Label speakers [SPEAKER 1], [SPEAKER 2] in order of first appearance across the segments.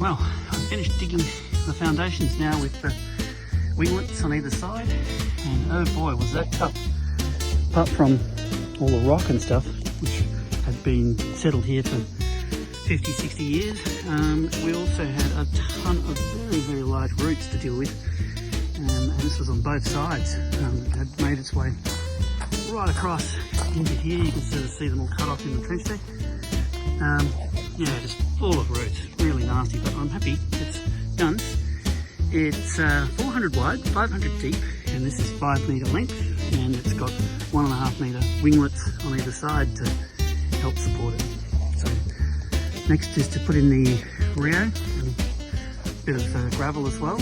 [SPEAKER 1] Well, I've finished digging the foundations now with the winglets on either side, and oh boy was that tough. Apart from all the rock and stuff which had been settled here for 50, 60 years, we also had a ton of very large roots to deal with, and this was on both sides. It had made its way right across into here. You can sort of see them all cut off in the trench there. Yeah, just full of roots, really nasty, but I'm happy it's done. It's 400 wide, 500 deep, and this is 5 metre length, and it's got 1.5 metre winglets on either side to help support it. So next is to put in the Rio and a bit of gravel as well,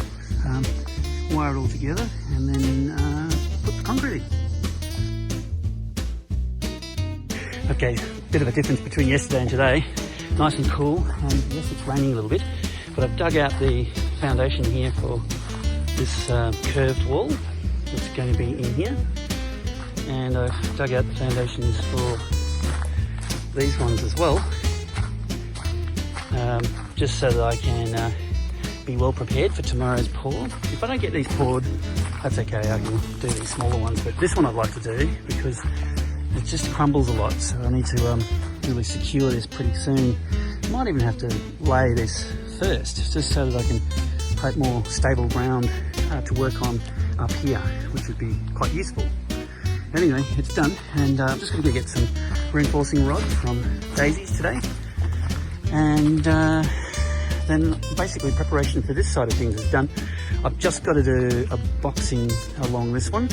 [SPEAKER 1] wire it all together, and then put the concrete in. Okay, bit of a difference between yesterday and today. Nice and cool, and yes, it's raining a little bit, but I've dug out the foundation here for this curved wall that's going to be in here, and I've dug out the foundations for these ones as well, just so that I can be well prepared for tomorrow's pour. If I don't get these poured, that's okay, I can do these smaller ones, but this one I'd like to do because it just crumbles a lot, so I need to really secure this pretty soon. Might even have to lay this first, just so that I can create more stable ground to work on up here, which would be quite useful. Anyway, it's done, and I'm just going to get some reinforcing rod from Daisy's today, and then basically preparation for this side of things is done. I've just got to do a boxing along this one,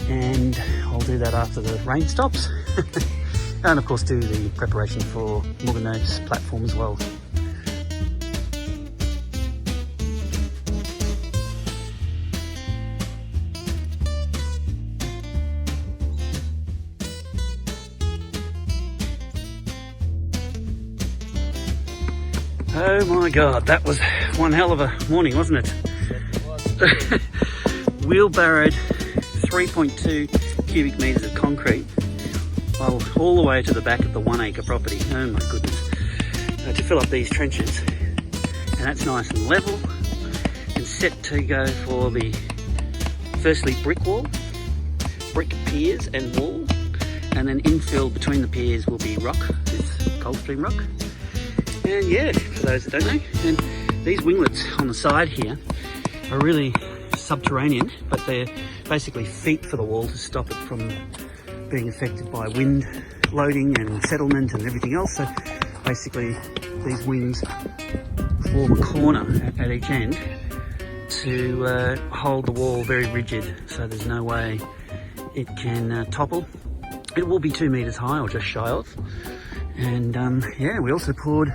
[SPEAKER 1] and I'll do that after the rain stops. And of course do the preparation for Morgan's platform as well. Oh my god, that was one hell of a morning, wasn't it? Wheelbarrowed 3.2 cubic metres of concrete all the way to the back of the 1 acre property. Oh my goodness. To fill up these trenches. And that's nice and level and set to go for the firstly brick wall, brick piers and wall, and then infill between the piers will be rock, this Coldstream rock. And yeah, for those that don't know, and these winglets on the side here are really subterranean, but they're basically feet for the wall to stop it from being affected by wind loading and settlement and everything else. So basically these wings form a corner at each end to hold the wall very rigid, so there's no way it can topple. It will be 2 metres high or just shy of. And yeah, we also poured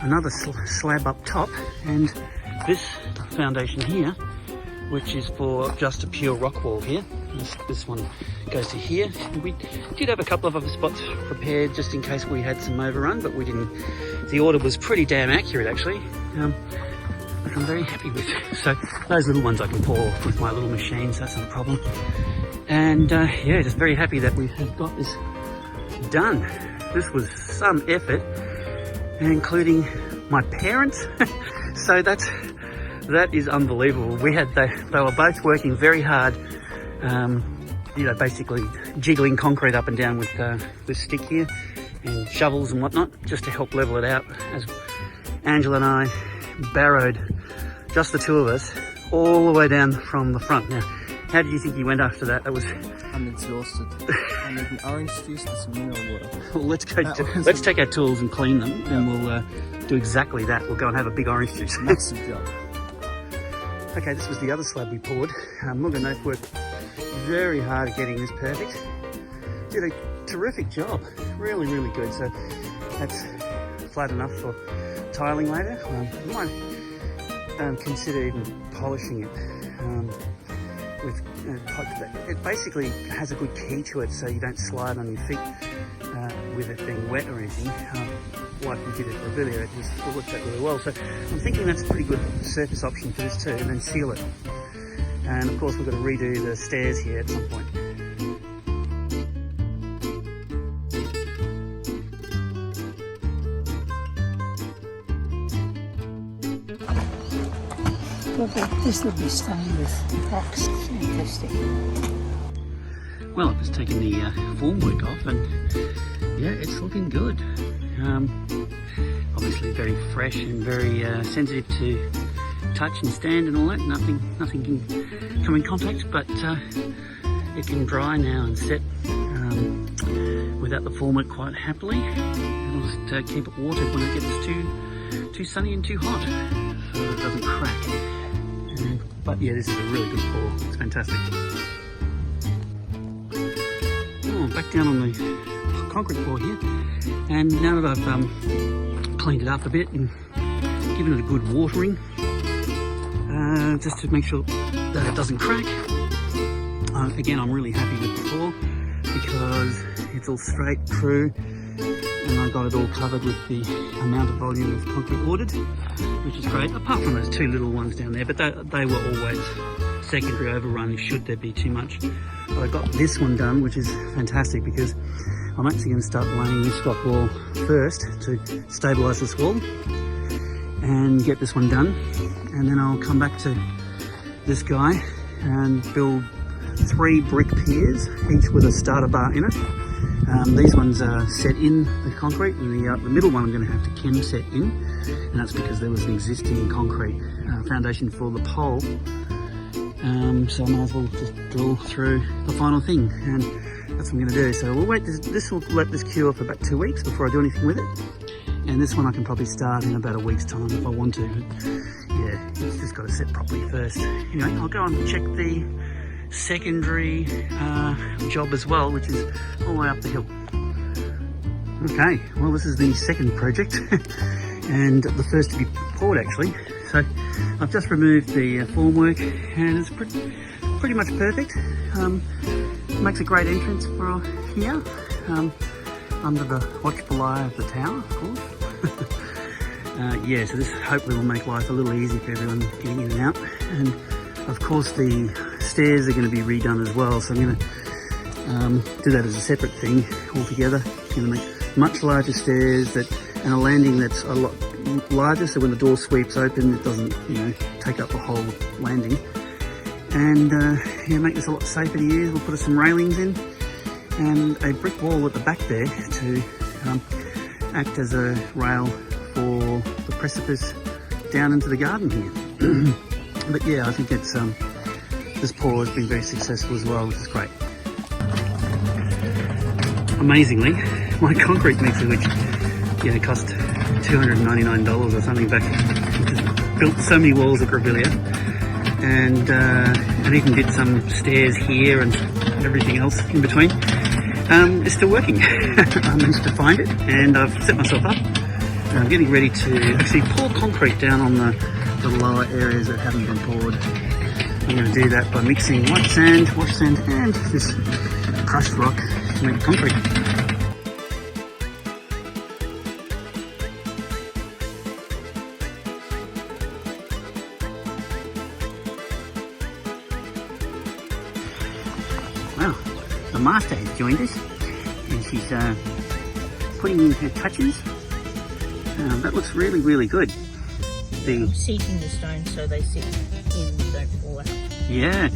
[SPEAKER 1] another slab up top, and this foundation here, which is for just a pure rock wall here. This one goes to here. We did have a couple of other spots prepared just in case we had some overrun, but we didn't. The order was pretty damn accurate actually, which I'm very happy with. So those little ones I can pour with my little machine, so that's not a problem. And yeah, just very happy that we have got this done. This was some effort, including my parents. So that is unbelievable. They were both working very hard, you know, basically jiggling concrete up and down with this stick here and shovels and whatnot, just to help level it out, as Angela and I barrowed, just the two of us, all the way down from the front. Now, how do you think you went after that? That was...
[SPEAKER 2] I'm exhausted. I need an orange juice and some mineral water.
[SPEAKER 1] Well, let's take our tools and clean them, and we'll do exactly that. We'll go and have a big orange juice.
[SPEAKER 2] Massive job.
[SPEAKER 1] Okay, this was the other slab we poured. Morgan worked very hard at getting this perfect. Did a terrific job. Really, really good. So that's flat enough for tiling later. You might consider even polishing it with it basically has a good key to it, so you don't slide on your feet with it being wet or anything. Like we did it for a video, it worked out really well. So I'm thinking that's a pretty good surface option for this too, and then seal it. And of course we've got to redo the stairs here at some point.
[SPEAKER 3] This would be stunning with rocks. Fantastic.
[SPEAKER 1] Well, I've just taken the formwork off, and yeah, it's looking good. Obviously very fresh and very sensitive to touch and stand and all that. Nothing can come in contact, but it can dry now and set without the formwork quite happily. It'll just keep it watered when it gets too sunny and too hot, so it doesn't crack. But yeah, this is a really good pour. It's fantastic. Oh, back down on the concrete pour here, and now that I've cleaned it up a bit and given it a good watering, just to make sure that it doesn't crack. Again, I'm really happy with the pour because it's all straight through, and I got it all covered with the amount of volume of concrete ordered, which is great, apart from those two little ones down there, but they were always secondary overrun should there be too much. But I got this one done, which is fantastic because I'm actually going to start laying this rock wall first to stabilise this wall and get this one done, and then I'll come back to this guy and build 3 brick piers, each with a starter bar in it. These ones are set in the concrete, and the middle one I'm going to have to chem set in, and that's because there was an existing concrete foundation for the pole. So I might as well just drill through the final thing, and that's what I'm going to do. So we'll wait. This will let this cure for about 2 weeks before I do anything with it, and this one I can probably start in about a week's time if I want to. But yeah, it's just got to set properly first. Anyway, I'll go and check the secondary job as well, which is all the way up the hill. Okay, well, this is the second project and the first to be poured actually. So I've just removed the formwork, and it's pretty much perfect. Makes a great entrance for here, under the watchful eye of the tower, of course. Yeah, so this hopefully will make life a little easier for everyone getting in and out. And of course the stairs are going to be redone as well, so I'm going to do that as a separate thing altogether. I'm going to make much larger stairs and a landing that's a lot larger, so when the door sweeps open it doesn't, take up the whole landing. And yeah, make this a lot safer to use. We'll put some railings in and a brick wall at the back there to act as a rail for the precipice down into the garden here. But yeah, I think it's this pour has been very successful as well, which is great. Amazingly, my concrete mixer, which cost $299 or something back, which has built so many walls at Grevillea, and even did some stairs here and everything else in between, is still working. I managed to find it, and I've set myself up. I'm getting ready to actually pour concrete down on the lower areas that haven't been poured. I'm going to do that by mixing white sand, wash sand, and this crushed rock to make concrete. Well, the master has joined us, and she's putting in her touches. That looks really, really good.
[SPEAKER 3] Seating the stones so they sit in and don't fall out.
[SPEAKER 1] Yeah,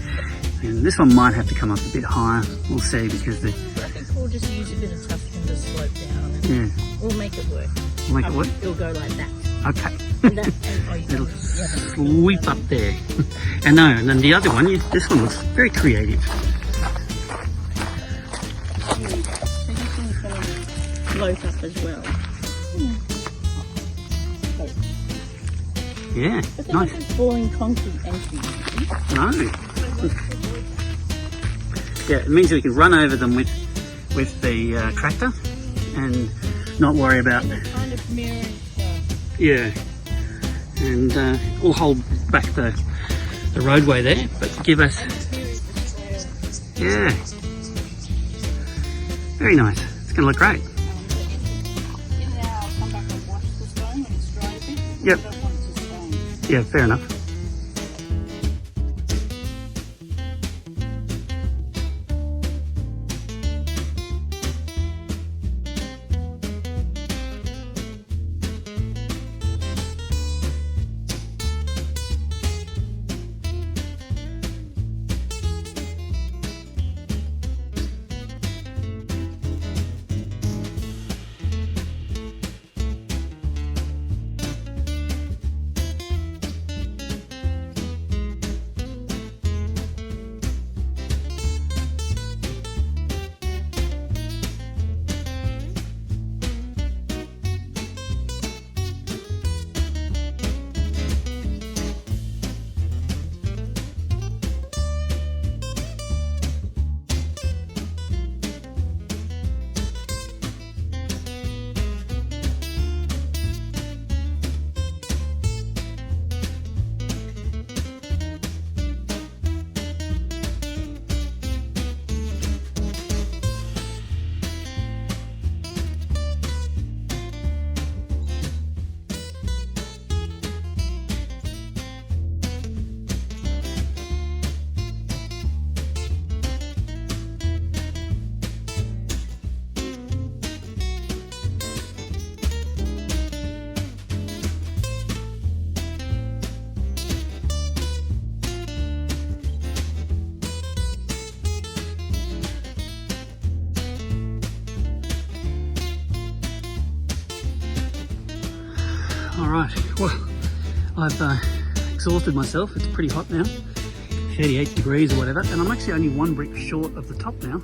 [SPEAKER 1] and this one might have to come up a bit higher. We'll see, because
[SPEAKER 3] I think we'll just use a bit of tusk and just slope down.
[SPEAKER 1] And
[SPEAKER 3] we'll make it work.
[SPEAKER 1] We'll make it work?
[SPEAKER 3] It'll go like that.
[SPEAKER 1] Okay.
[SPEAKER 3] And
[SPEAKER 1] it'll sweep up there. And then the other one, this one looks very creative.
[SPEAKER 3] So you can kind of float up as well.
[SPEAKER 1] Yeah,
[SPEAKER 3] but
[SPEAKER 1] nice.
[SPEAKER 3] Not falling concrete entries.
[SPEAKER 1] No. Yeah, it means we can run over them with the tractor and not worry about.
[SPEAKER 3] Kind of mirroring stuff.
[SPEAKER 1] Yeah, and we'll hold back the roadway there, but give us. Yeah, very nice. It's going to look great.
[SPEAKER 3] I'll come back and wash the stone when it's dry a bit.
[SPEAKER 1] Yep. Yeah, fair enough. All right, well, I've exhausted myself. It's pretty hot now, 38 degrees or whatever, and I'm actually only 1 brick short of the top now.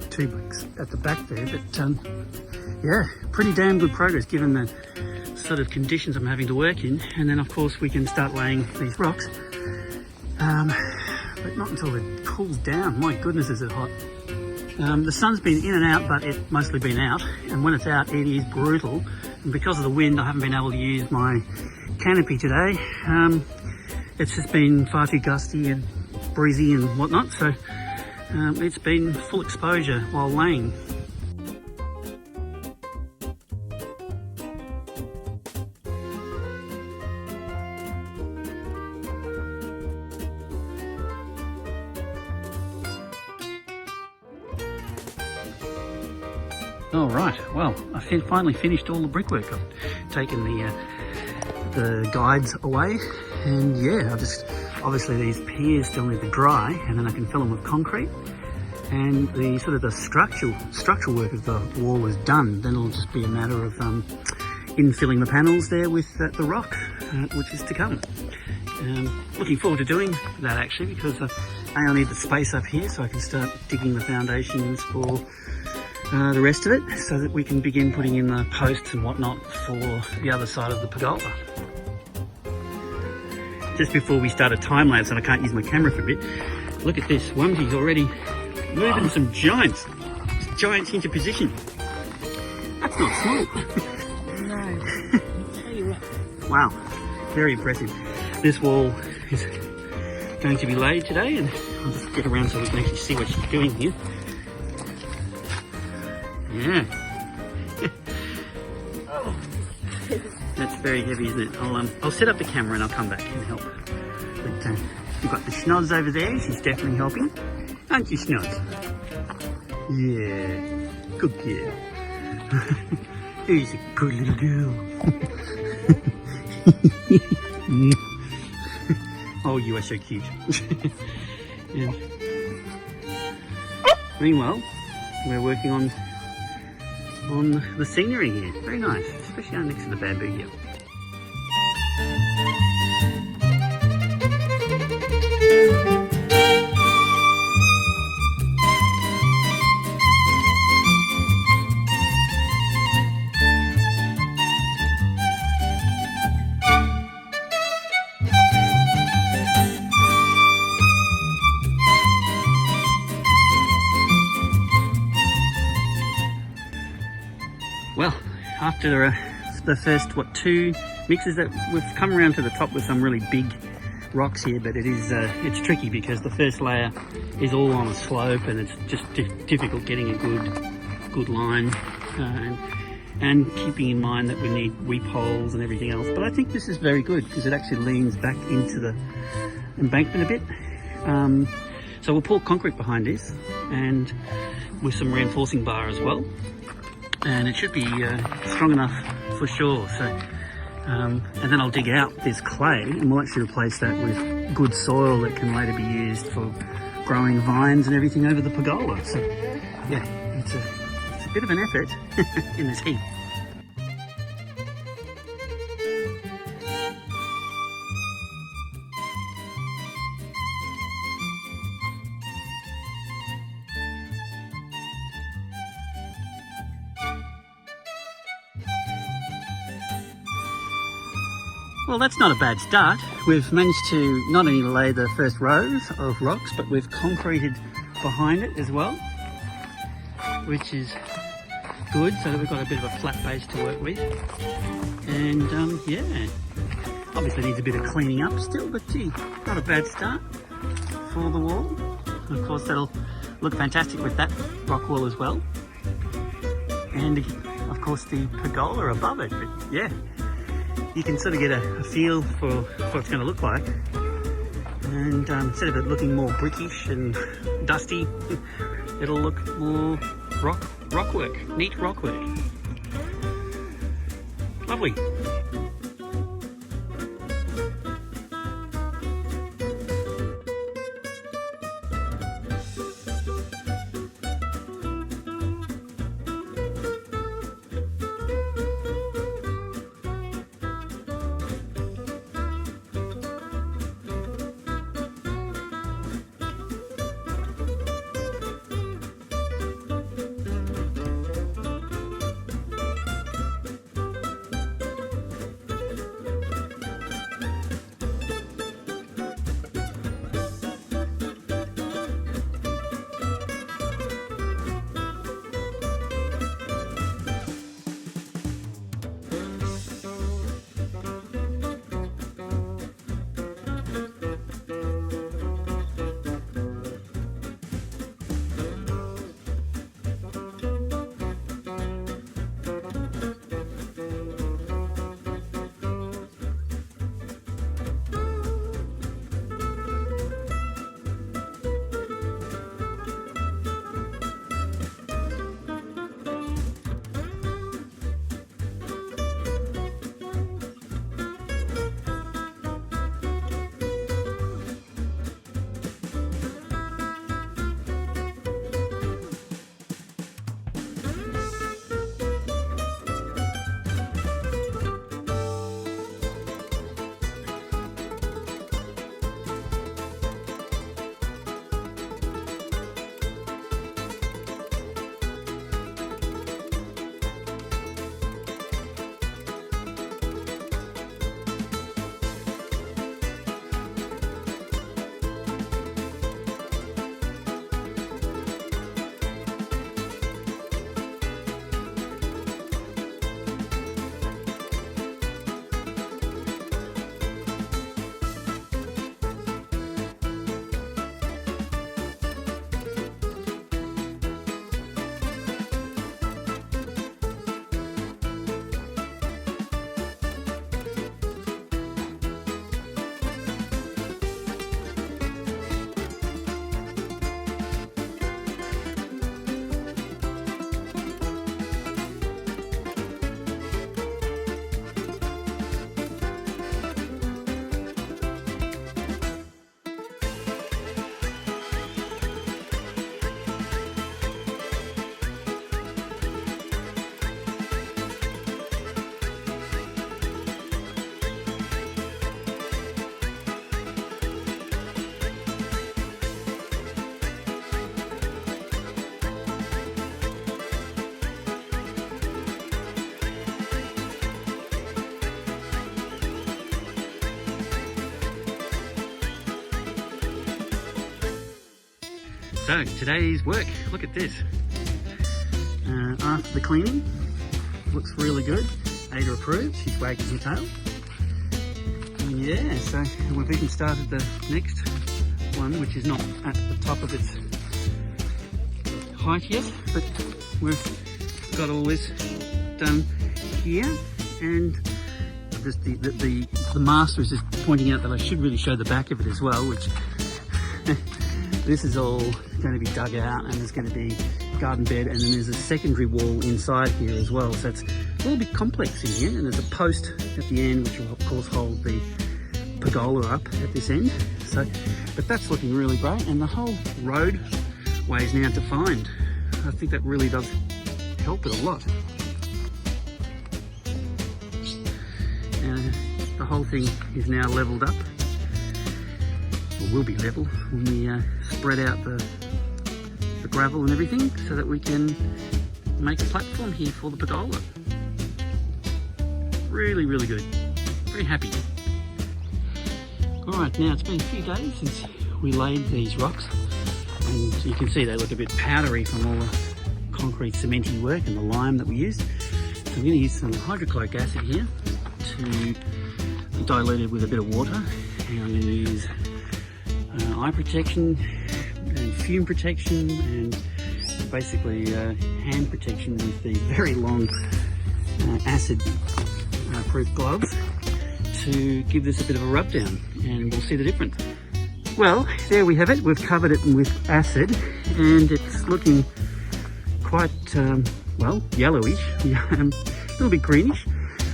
[SPEAKER 1] 2 bricks at the back there, but yeah, pretty damn good progress given the sort of conditions I'm having to work in. And then of course we can start laying these rocks, but not until it cools down. My goodness, is it hot. The sun's been in and out, but it's mostly been out, and when it's out it is brutal, and because of the wind I haven't been able to use my canopy today. It's just been far too gusty and breezy and whatnot, so it's been full exposure while laying. All right, well, I finally finished all the brickwork. I've taken the guides away, and yeah, obviously these piers still need to dry, and then I can fill them with concrete. And the sort of the structural work of the wall is done. Then it'll just be a matter of infilling the panels there with the rock, which is to come. Looking forward to doing that actually, because I need the space up here so I can start digging the foundations for the rest of it, so that we can begin putting in the posts and whatnot for the other side of the pergola. Just before we start a time lapse, and I can't use my camera for a bit, look at this. Wumsy's already moving some giants into position. That's not small.
[SPEAKER 3] No, I'll tell you what.
[SPEAKER 1] Wow, very impressive. This wall is going to be laid today, and I'll just get around so we can actually see what she's doing here. Yeah. That's very heavy, isn't it? I'll set up the camera and I'll come back and help. But you've got the schnoz over there. She's definitely helping. Aren't you, schnoz? Yeah. Good girl. Who's a good little girl? Oh, you are so cute. Yeah. Meanwhile, we're working on the scenery here. Very nice, especially down next to the bamboo here. Well, after the first, 2 mixes, that we've come around to the top with some really big rocks here, but it's tricky because the first layer is all on a slope, and it's just difficult getting a good line, and keeping in mind that we need weep holes and everything else. But I think this is very good because it actually leans back into the embankment a bit. So we'll pour concrete behind this, and with some reinforcing bar as well. And it should be strong enough for sure. So, and then I'll dig out this clay, and we'll actually replace that with good soil that can later be used for growing vines and everything over the pergola. So, yeah, it's a bit of an effort in this heat. Well, that's not a bad start. We've managed to not only lay the first rows of rocks, but we've concreted behind it as well, which is good, so that we've got a bit of a flat base to work with. And yeah, obviously needs a bit of cleaning up still, but gee, not a bad start for the wall. And of course that'll look fantastic with that rock wall as well. And of course the pergola above it, but yeah. You can sort of get a feel for what it's going to look like, and instead of it looking more brickish and dusty, it'll look more rock work, neat rock work. Lovely. So today's work, look at this. After the cleaning, looks really good. Ada approves, she's wagging her tail. And yeah, so we've even started the next one, which is not at the top of its height yet, but we've got all this done here. And just the master is just pointing out that I should really show the back of it as well, which this is all going to be dug out, and there's going to be garden bed, and then there's a secondary wall inside here as well, so it's a little bit complex in here. And there's a post at the end which will of course hold the pergola up at this end. So, but that's looking really great, and the whole roadway is now defined. I think that really does help it a lot. The whole thing is now levelled up, or will be level when we spread out the gravel and everything, so that we can make a platform here for the pergola. Really, really good. Very happy. Alright, now it's been a few days since we laid these rocks, and you can see they look a bit powdery from all the concrete cementy work and the lime that we used. So I'm going to use some hydrochloric acid here to dilute it with a bit of water, and I'm going to use eye protection and fume protection, and basically hand protection with these very long acid proof gloves to give this a bit of a rub down, and we'll see the difference. Well, there we have it. We've covered it with acid, and it's looking quite well, yellowish, a little bit greenish,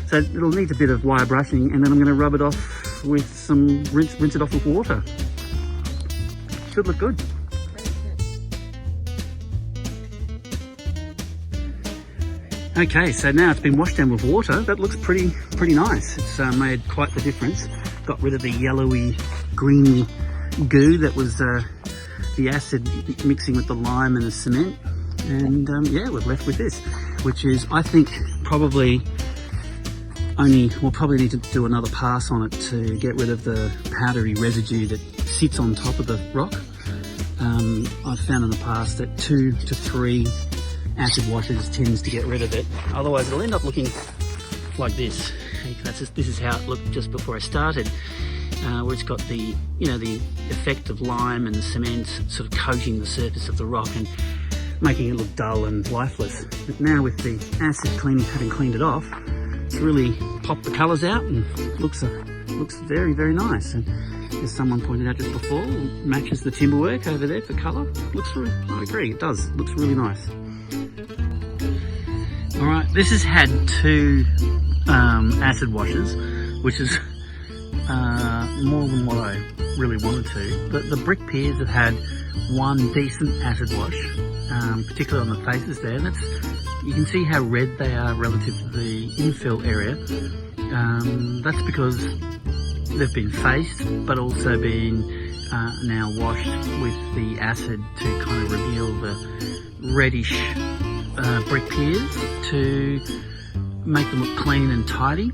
[SPEAKER 1] so it'll need a bit of wire brushing, and then I'm going to rub it off with some rinse it off with water. Should look good. Okay, so now it's been washed down with water. That looks pretty nice. It's made quite the difference. Got rid of the yellowy, greeny goo that was the acid mixing with the lime and the cement. And yeah, we're left with this, which is, I think, probably we'll probably need to do another pass on it to get rid of the powdery residue that sits on top of the rock. I've found in the past that 2 to 3 acid washes tends to get rid of it. Otherwise it'll end up looking like this. This is how it looked just before I started, where it's got the the effect of lime and the cement sort of coating the surface of the rock and making it look dull and lifeless. But now with the acid having cleaned it off, it's really popped the colours out and looks very, very nice. And as someone pointed out just before, matches the timber work over there for colour. I agree, it does. Looks really nice. Alright, this has had 2 acid washes, which is more than what I really wanted to. But the brick piers have had 1 decent acid wash, particularly on the faces there. You can see how red they are relative to the infill area. That's because they've been faced, but also been now washed with the acid to kind of reveal the reddish brick piers to make them look clean and tidy.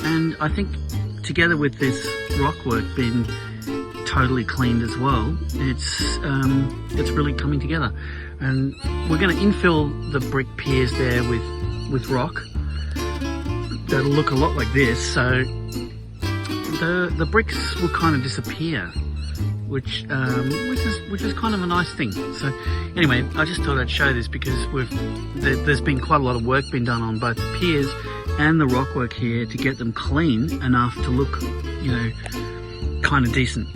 [SPEAKER 1] And I think together with this rock work being totally cleaned as well, it's really coming together. And we're going to infill the brick piers there with rock that'll look a lot like this, so the bricks will kind of disappear, which is kind of a nice thing. So anyway, I just thought I'd show this because there's been quite a lot of work being done on both the piers and the rock work here to get them clean enough to look, kind of decent.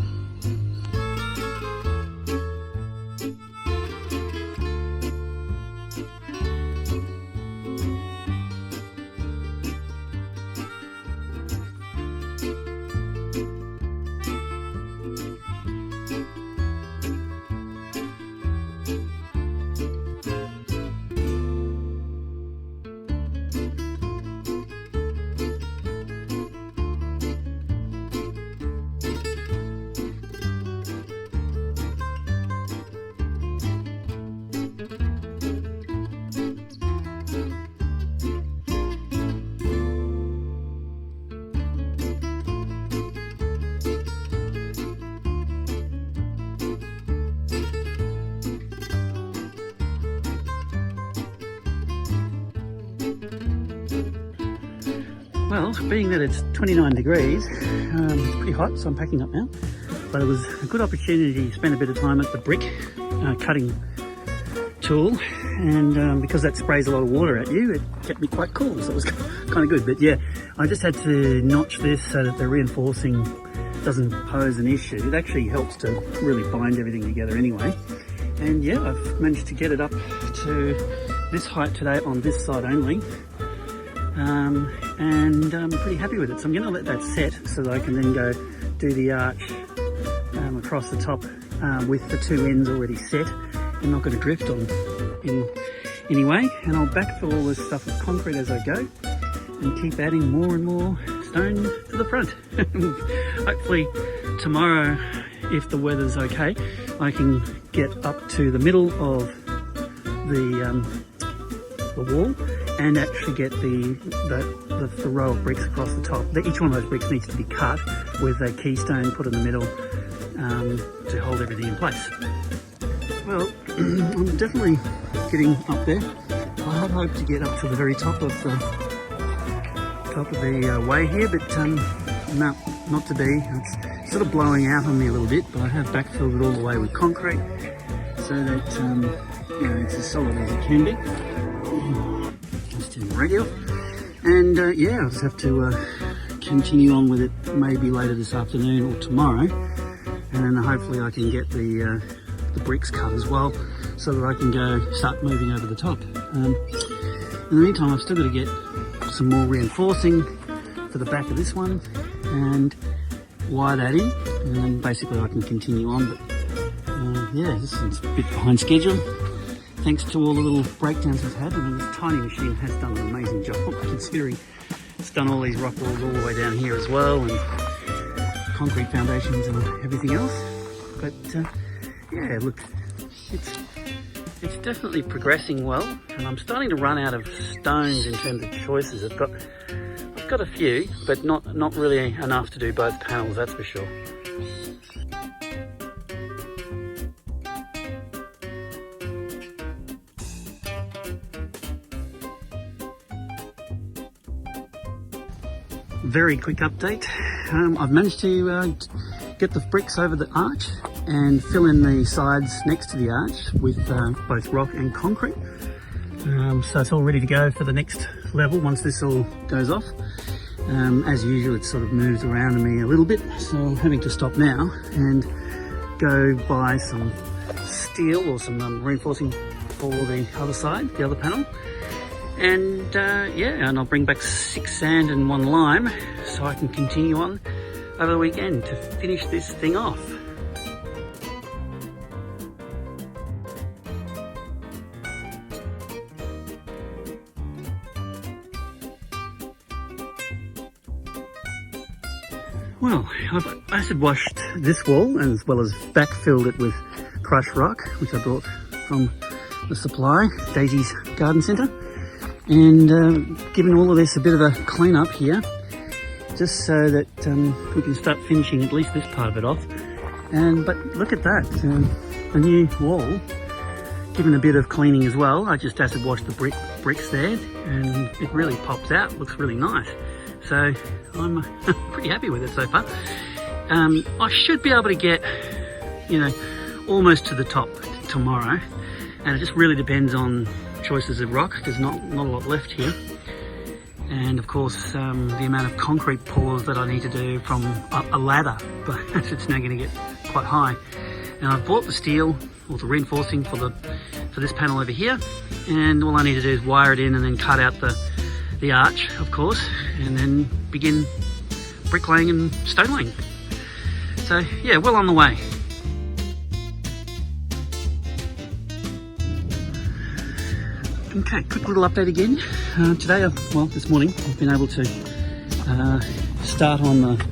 [SPEAKER 1] Well, being that it's 29 degrees, it's pretty hot, so I'm packing up now. But it was a good opportunity to spend a bit of time at the brick cutting tool, and because that sprays a lot of water at you, it kept me quite cool, so it was kind of good. But yeah, I just had to notch this so that the reinforcing doesn't pose an issue. It actually helps to really bind everything together anyway. And yeah, I've managed to get it up to this height today on this side only. And I'm pretty happy with it. So I'm going to let that set so that I can then go do the arch across the top with the two ends already set. I'm not going to drift on in any way. And I'll backfill all this stuff with concrete as I go and keep adding more and more stone to the front. Hopefully tomorrow, if the weather's okay, I can get up to the middle of the wall and actually get the row of bricks across the top. Each one of those bricks needs to be cut with a keystone put in the middle to hold everything in place. Well, I'm definitely getting up there. I had hoped to get up to the very top of the way here, but no, not to be. It's sort of blowing out on me a little bit, but I have backfilled it all the way with concrete so that you know, it's as solid as it can be. Just turn the radio off. And yeah, I'll just have to continue on with it maybe later this afternoon or tomorrow, and then hopefully I can get the bricks cut as well so that I can go start moving over the top. In the meantime, I've still got to get some more reinforcing for the back of this one and wire that in, and then basically I can continue on. But yeah, this is a bit behind schedule thanks to all the little breakdowns we've had. I mean, this tiny machine has done an amazing job considering it's done all these rock walls all the way down here as well, and concrete foundations and everything else. But yeah, look, it's definitely progressing well, and I'm starting to run out of stones in terms of choices. I've got a few, but not really enough to do both panels, that's for sure. Very quick update. I've managed to get the bricks over the arch and fill in the sides next to the arch with both rock and concrete. So it's all ready to go for the next level once this all goes off. As usual, it sort of moves around me a little bit, so I'm having to stop now and go buy some steel or some reinforcing for the other side, the other panel. And yeah, and I'll bring back 6 sand and 1 lime so I can continue on over the weekend to finish this thing off. Well, I've acid washed this wall as well as backfilled it with crushed rock, which I brought from the supply, Daisy's Garden Centre, and given all of this a bit of a clean up here, just so that we can start finishing at least this part of it off. But look at that, a new wall, given a bit of cleaning as well. I just acid washed the bricks there, and it really pops out, looks really nice. So I'm pretty happy with it so far. I should be able to get, you know, almost to the top tomorrow, and it just really depends on choices of rock. There's not a lot left here, and of course the amount of concrete pours that I need to do from a ladder, but it's now going to get quite high. And I've bought the steel or the reinforcing for this panel over here, and all I need to do is wire it in and then cut out the arch, of course, and then begin bricklaying and stone laying. So yeah, well on the way. Okay, quick little update again. Today, this morning, I've been able to start on the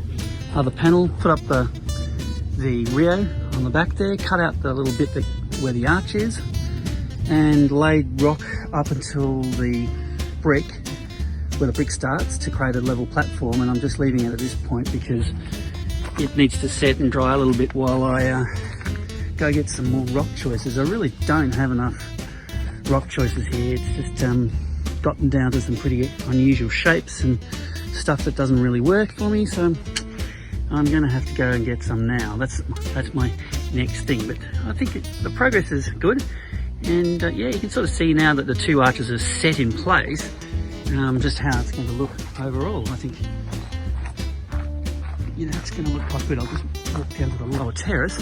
[SPEAKER 1] other panel, put up the Rio on the back there, cut out the little bit where the arch is, and laid rock up until the brick, where the brick starts, to create a level platform. And I'm just leaving it at this point because it needs to set and dry a little bit while I go get some more rock choices. I really don't have enough rock choices here. It's just gotten down to some pretty unusual shapes and stuff that doesn't really work for me, so I'm going to have to go and get some now. That's my next thing, but I think the progress is good. And yeah, you can sort of see now that the two arches are set in place, just how it's going to look overall. I think, you know, it's going to look quite good. I'll just walk down to the lower terrace.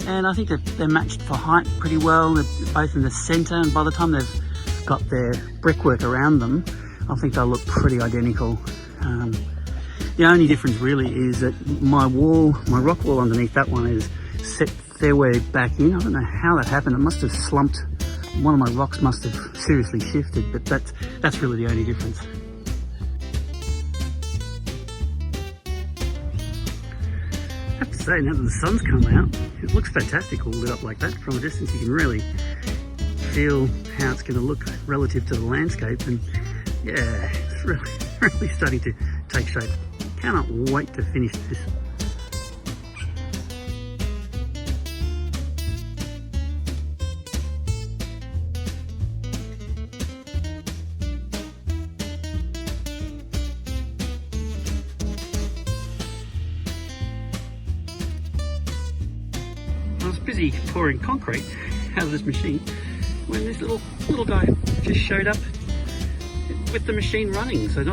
[SPEAKER 1] And I think that they're matched for height pretty well. They're both in the centre, and by the time they've got their brickwork around them, I think they'll look pretty identical. The only difference really is that my rock wall underneath that one is set their way back in. I don't know how that happened. It must have slumped. One of my rocks must have seriously shifted, but that's really the only difference. I have to say, now that the sun's come out, it looks fantastic all lit up like that. From a distance you can really feel how it's going to look relative to the landscape, and yeah, it's really starting to take shape. Cannot wait to finish this. I was busy pouring concrete out of this machine when this little guy just showed up with the machine running. So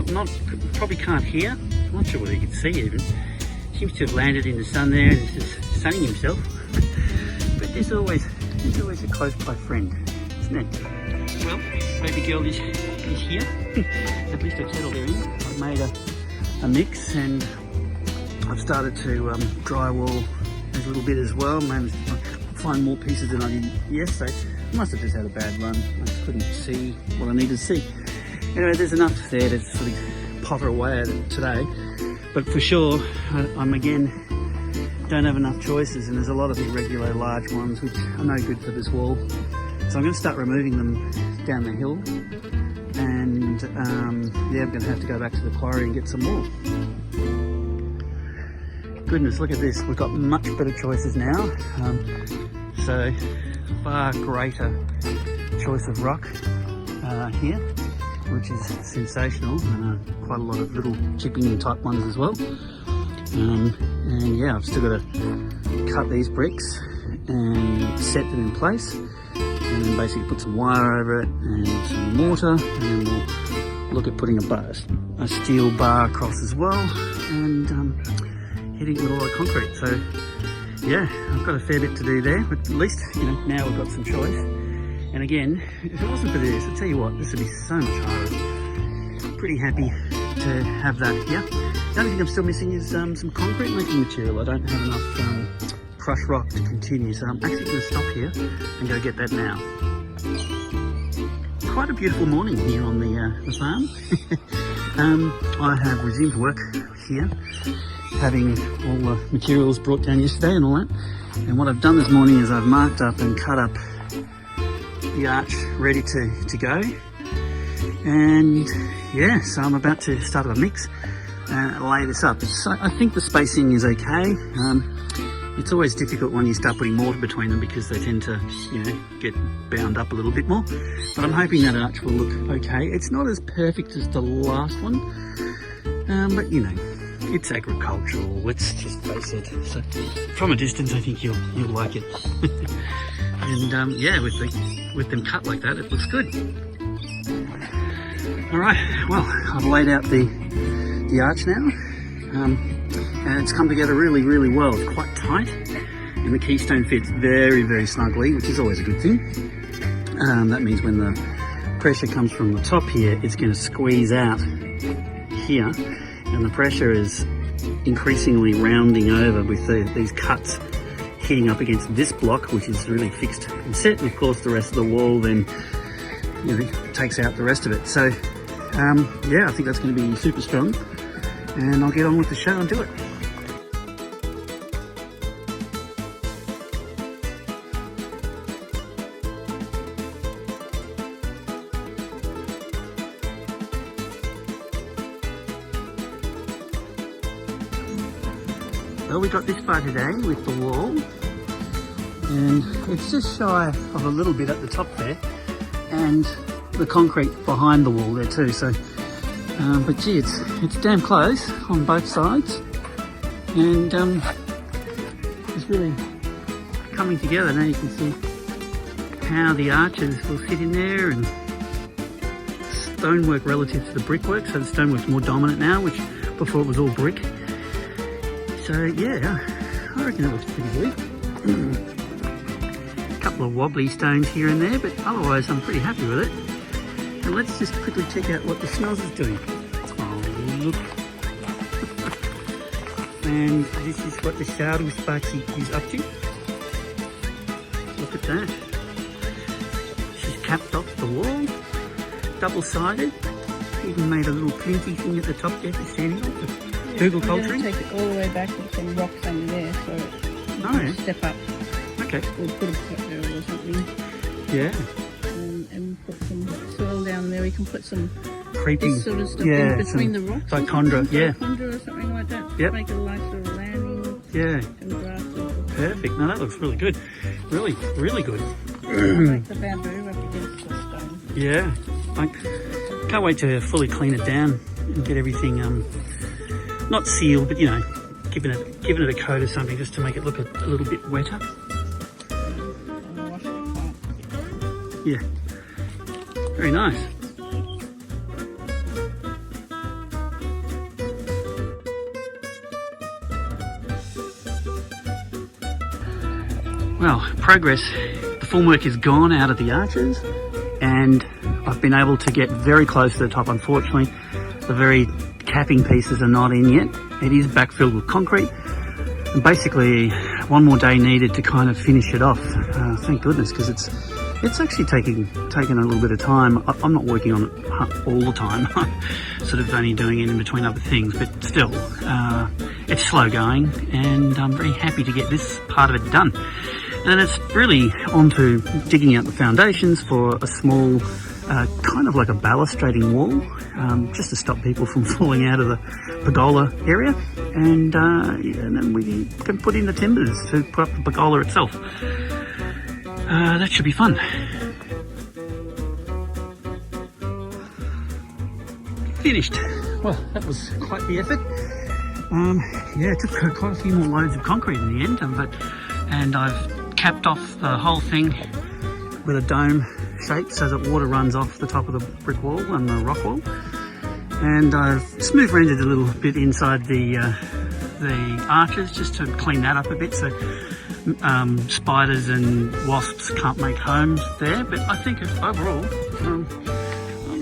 [SPEAKER 1] probably can't hear. I'm not sure whether you can see even. Seems to have landed in the sun there and is just sunning himself. But there's always a close by friend, isn't it? Well, baby girl is here. At least I've settled her in. I've made a mix, and I've started to drywall a little bit as well. Managed to find more pieces than I did yesterday. I must have just had a bad run. I just couldn't see what I needed to see. Anyway, there's enough there to sort of potter away at it today, but for sure I'm again don't have enough choices, and there's a lot of irregular large ones which are no good for this wall, so I'm going to start removing them down the hill, and yeah, I'm going to have to go back to the quarry and get some more. Goodness, look at this, we've got much better choices now, so far greater choice of rock here, which is sensational, and quite a lot of little chipping type ones as well. And yeah, I've still got to cut these bricks and set them in place, and then basically put some wire over it and some mortar, and then we'll look at putting a steel bar across as well, and hitting it with all the concrete. So yeah, I've got a fair bit to do there, but at least, you know, now we've got some choice. And again, if it wasn't for this, I'll tell you what, this would be so much harder. Pretty happy to have that here. The only thing I'm still missing is some concrete making material. I don't have enough crushed rock to continue, so I'm actually going to stop here and go get that now. Quite a beautiful morning here on the farm. I have resumed work here, having all the materials brought down yesterday and all that. And what I've done this morning is I've marked up and cut up the arch ready to go, and yeah, so I'm about to start a mix and lay this up. I think the spacing is okay. It's always difficult when you start putting mortar between them because they tend to, you know, get bound up a little bit more, but I'm hoping that arch will look okay. It's not as perfect as the last one, but you know, it's agricultural, let's just face it. So from a distance I think you'll like it. And yeah, with them cut like that, it looks good. All right, well, I've laid out the arch now, and it's come together really, really well. It's quite tight, and the keystone fits very, very snugly, which is always a good thing. That means when the pressure comes from the top here, it's going to squeeze out here, and the pressure is increasingly rounding over with these cuts hitting up against this block, which is really fixed and set, and of course the rest of the wall then, you know, takes out the rest of it. So yeah, I think that's going to be super strong, and I'll get on with the show and do it. Well, we got this far today with the wall, and it's just shy of a little bit at the top there, and the concrete behind the wall there too. So But gee, it's damn close on both sides, and it's really coming together. Now you can see how the arches will fit in there, and stonework relative to the brickwork, so the stonework's more dominant now, which before it was all brick. So yeah, I reckon it looks pretty good. A couple of wobbly stones here and there, but otherwise I'm pretty happy with it. And let's just quickly check out what the smells is doing. Oh look. And this is what the shadow Spatsy is up to. Look at that. She's capped off the wall, double-sided. Even made a little flinty thing at the top there for standing on. Google culturing.
[SPEAKER 3] Take it all the way back with some rocks under there, so
[SPEAKER 1] yeah.
[SPEAKER 3] Step up.
[SPEAKER 1] Okay.
[SPEAKER 3] We'll put a there or something.
[SPEAKER 1] Yeah.
[SPEAKER 3] And put some soil down there. We can put some
[SPEAKER 1] Creeping.
[SPEAKER 3] this sort of stuff
[SPEAKER 1] Yeah,
[SPEAKER 3] in between the rocks.
[SPEAKER 1] Dichondra, yeah.
[SPEAKER 3] Dichondra or something like that.
[SPEAKER 1] Yep.
[SPEAKER 3] Make it a nice little landing.
[SPEAKER 1] Yeah.
[SPEAKER 3] And grass.
[SPEAKER 1] Perfect. No, that looks really good. Really, really good.
[SPEAKER 3] Make the bamboo up against the stone.
[SPEAKER 1] Yeah. I can't wait to fully clean it down and get everything not sealed, but you know, giving it a coat or something just to make it look a little bit wetter. Yeah. Very nice. Well, progress. The formwork is gone out of the arches, and I've been able to get very close to the top. Unfortunately, the very capping pieces are not in yet. It is backfilled with concrete, and basically one more day needed to kind of finish it off. Thank goodness, because it's actually taking a little bit of time. I'm not working on it all the time. I'm sort of only doing it in between other things, but still, it's slow going, and I'm very happy to get this part of it done. And it's really onto digging out the foundations for a small, kind of like a balustrading wall, just to stop people from falling out of the pergola area. And then we can put in the timbers to put up the pergola itself. That should be fun. Finished. Well, that was quite the effort. Yeah, it took quite a few more loads of concrete in the end, and I've capped off the whole thing with a dome shape so that water runs off the top of the brick wall and the rock wall. And I've smooth rendered a little bit inside the arches just to clean that up a bit, so spiders and wasps can't make homes there. But I think overall, I'm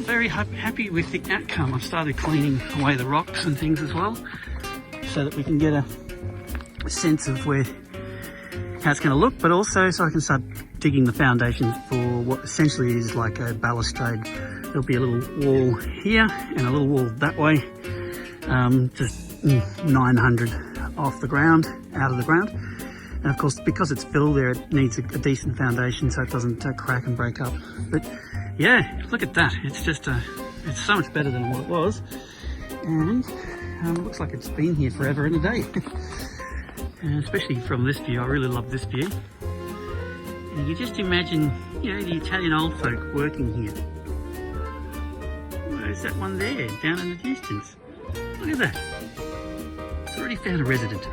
[SPEAKER 1] very happy with the outcome. I've started cleaning away the rocks and things as well, so that we can get a sense of how it's going to look, but also so I can start digging the foundations for what essentially is like a balustrade. There'll be a little wall here and a little wall that way, just 900 off the ground, out of the ground. And of course, because it's filled there, it needs a decent foundation so it doesn't crack and break up. But yeah, look at that. It's just it's so much better than what it was. And it looks like it's been here forever and a day. And especially from this view, I really love this view. And you just imagine, you know, the Italian old folk working here. Where's that one there, down in the distance? Look at that. It's already found a resident.